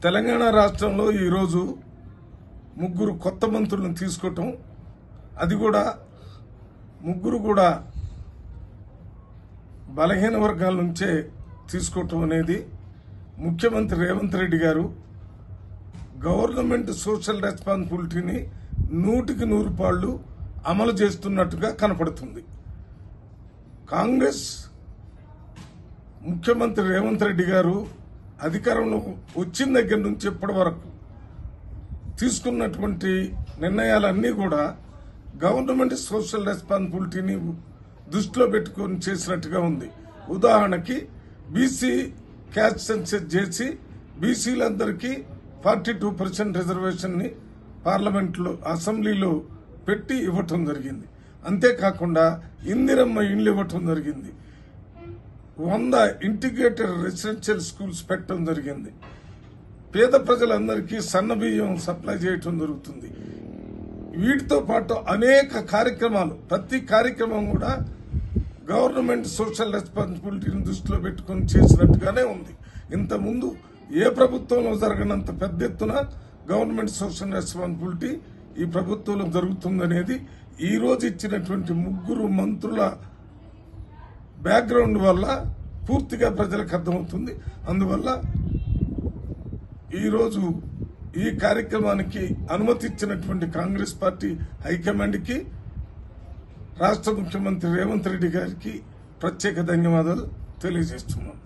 తెలంగాణ రాష్ట్రంలో ఈరోజు ముగ్గురు కొత్త మంత్రులను తీసుకోవటం, అది కూడా ముగ్గురు కూడా బలహీన వర్గాల నుంచే తీసుకోవటం అనేది ముఖ్యమంత్రి రేవంత్ రెడ్డి గారు గవర్నమెంట్ సోషల్ రెస్పాన్సిబిలిటీని 100% అమలు చేస్తున్నట్టుగా కనపడుతుంది. కాంగ్రెస్ ముఖ్యమంత్రి రేవంత్ రెడ్డి గారు అధికారంలో వచ్చిన దగ్గర నుంచి ఇప్పటి వరకు తీసుకున్నటువంటి నిర్ణయాలన్నీ కూడా గవర్నమెంట్ సోషల్ రెస్పాన్సిబిలిటీని దృష్టిలో పెట్టుకొని చేసినట్టుగా ఉంది. ఉదాహరణకి బీసీ క్యాస్ట్ సెన్సస్ చేసి బీసీలందరికీ 42% రిజర్వేషన్ ని పార్లమెంట్లో అసెంబ్లీలో పెట్టి ఇవ్వటం జరిగింది. అంతేకాకుండా ఇందిరమ్మ ఇండ్లు ఇవ్వటం జరిగింది. 100 ఇంటిగ్రేటెడ్ రెసిడెన్షియల్ స్కూల్స్ పెట్టడం జరిగింది. పేద ప్రజలందరికీ సన్న బియ్యం సప్లై చేయటం జరుగుతుంది. వీటితో పాటు అనేక కార్యక్రమాలు, ప్రతి కార్యక్రమం కూడా గవర్నమెంట్ సోషల్ రెస్పాన్సిబిలిటీని దృష్టిలో పెట్టుకుని చేసినట్టుగానే ఉంది. ఇంతకుముందు ఏ ప్రభుత్వంలో జరగనంత పెద్ద ఎత్తున గవర్నమెంట్ సోషల్ రెస్పాన్సిబిలిటీ ఈ ప్రభుత్వంలో జరుగుతుందనేది ఈ రోజు ఇచ్చినటువంటి ముగ్గురు మంత్రుల బ్యాక్గ్రౌండ్ వల్ల పూర్తిగా ప్రజలకు అర్థమవుతుంది. అందువల్ల ఈరోజు ఈ కార్యక్రమానికి అనుమతి ఇచ్చినటువంటి కాంగ్రెస్ పార్టీ హైకమాండ్కి, రాష్ట్ర ముఖ్యమంత్రి రేవంత్ రెడ్డి గారికి ప్రత్యేక ధన్యవాదాలు తెలియజేస్తున్నాం.